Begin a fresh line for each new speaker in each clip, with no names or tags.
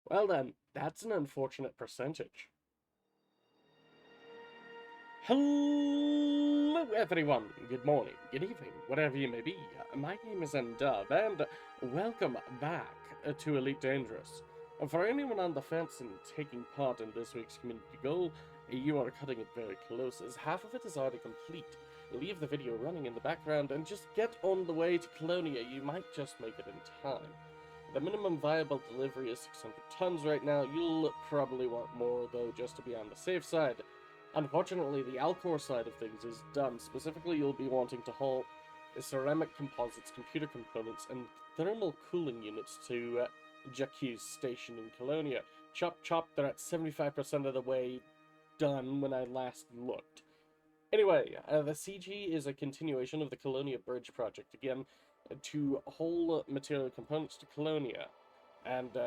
Well then, that's an unfortunate percentage. Hello everyone, good morning, good evening, whatever you may be. My name is Ndub, and welcome back to Elite Dangerous. And for anyone on the fence and taking part in this week's community goal, you are cutting it very close, as half of it is already complete. Leave the video running in the background and just get on the way to Colonia. You might just make it in time. The minimum viable delivery is 600 tons right now. You'll probably want more, though, just to be on the safe side. Unfortunately, the Alcor side of things is done. Specifically, you'll be wanting to haul ceramic composites, computer components, and thermal cooling units to Jacques Station in Colonia. Chop chop, they're at 75% of the way done when I last looked. Anyway, the CG is a continuation of the Colonia Bridge project again, to haul material components to Colonia, and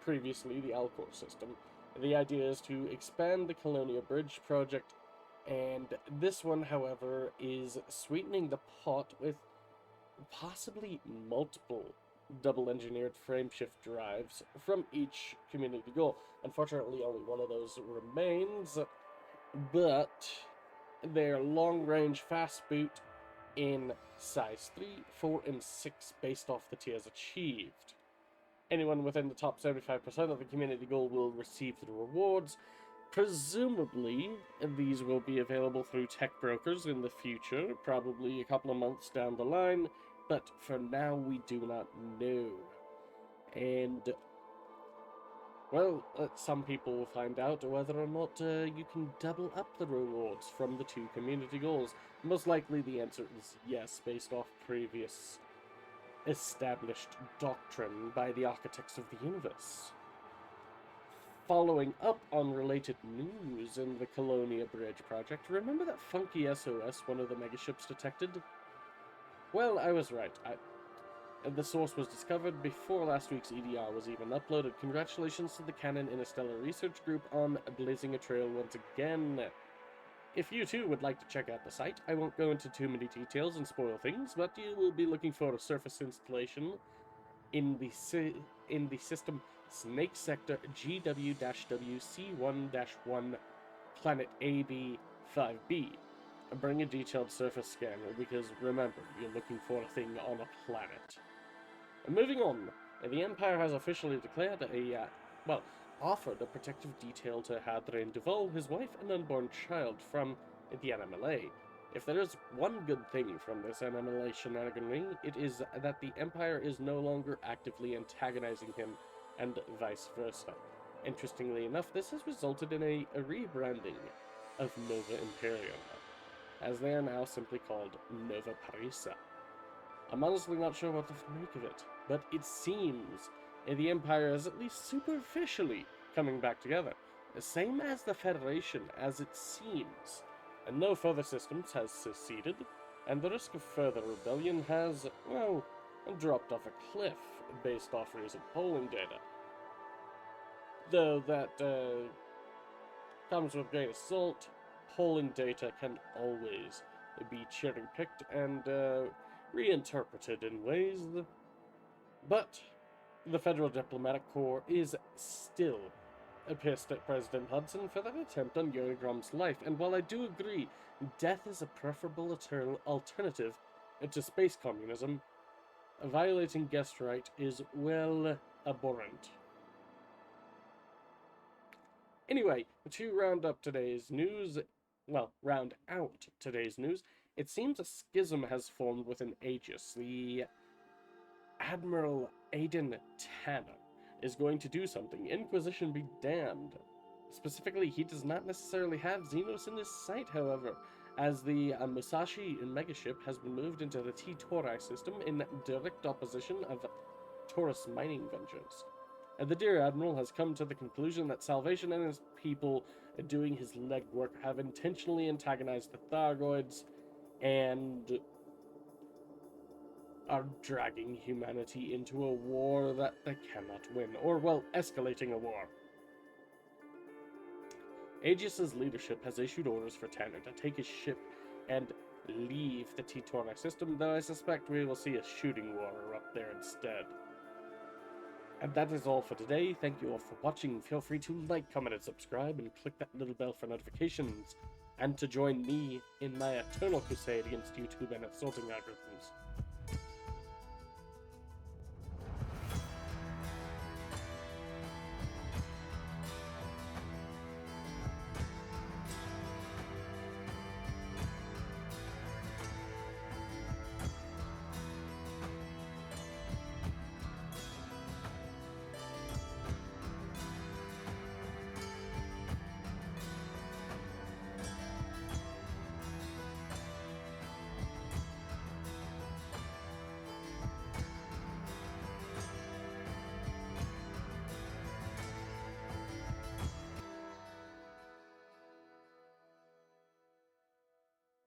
previously the Alcor system. The idea is to expand the Colonia Bridge project, and this one, however, is sweetening the pot with possibly multiple double-engineered frameshift drives from each community goal. Unfortunately, only one of those remains, but they're long-range fast boot in size 3, 4, and 6 based off the tiers achieved. Anyone within the top 75% of the community goal will receive the rewards. Presumably, these will be available through tech brokers in the future, probably a couple of months down the line, but for now we do not know. And, well, some people will find out whether or not you can double up the rewards from the two community goals. Most likely the answer is yes, based off previous established doctrine by the architects of the universe. Following up on related news in the Colonia Bridge project, remember that funky SOS one of the megaships detected? Well, I was right. The source was discovered before last week's EDR was even uploaded. Congratulations to the Canon Interstellar Research Group on blazing a trail once again. If you too would like to check out the site, I won't go into too many details and spoil things, but you will be looking for a surface installation in the system Snake Sector GW-WC1-1 Planet AB5B. Bring a detailed surface scanner because remember, you're looking for a thing on a planet. Moving on, the Empire has officially declared offered a protective detail to Hadrian Duval, his wife, and unborn child from the NMLA. If there is one good thing from this NMLA shenaniganry, it is that the Empire is no longer actively antagonizing him, and vice versa. Interestingly enough, this has resulted in a rebranding of Nova Imperium, as they are now simply called Nova Parisa. I'm honestly not sure what to make of it, but it seems the Empire is at least superficially coming back together, the same as the Federation as it seems, and no further systems has seceded, and the risk of further rebellion has, well, dropped off a cliff based off recent polling data. Though that comes with great assault, polling data can always be cherry-picked and reinterpreted in ways but the Federal Diplomatic Corps is still pissed at President Hudson for that attempt on Yuri Grom's life, and while I do agree death is a preferable alternative to space communism, violating guest right is, well, abhorrent. Anyway, to round out today's news, it seems a schism has formed within Aegis. The Admiral Aiden Tanner is going to do something. Inquisition be damned. Specifically, he does not necessarily have Xenos in his sight, however, as the Musashi megaship has been moved into the T-Torai system in direct opposition of Taurus mining ventures. And the dear Admiral has come to the conclusion that Salvation and his people doing his legwork have intentionally antagonized the Thargoids and are dragging humanity into a war that they cannot win, or, well, escalating a war. Aegis's leadership has issued orders for Tanner to take his ship and leave the T-Torai system, though I suspect we will see a shooting war erupt there instead. And that is all for today. Thank you all for watching. Feel free to like, comment, and subscribe, and click that little bell for notifications, and to join me in my eternal crusade against YouTube and its sorting algorithms.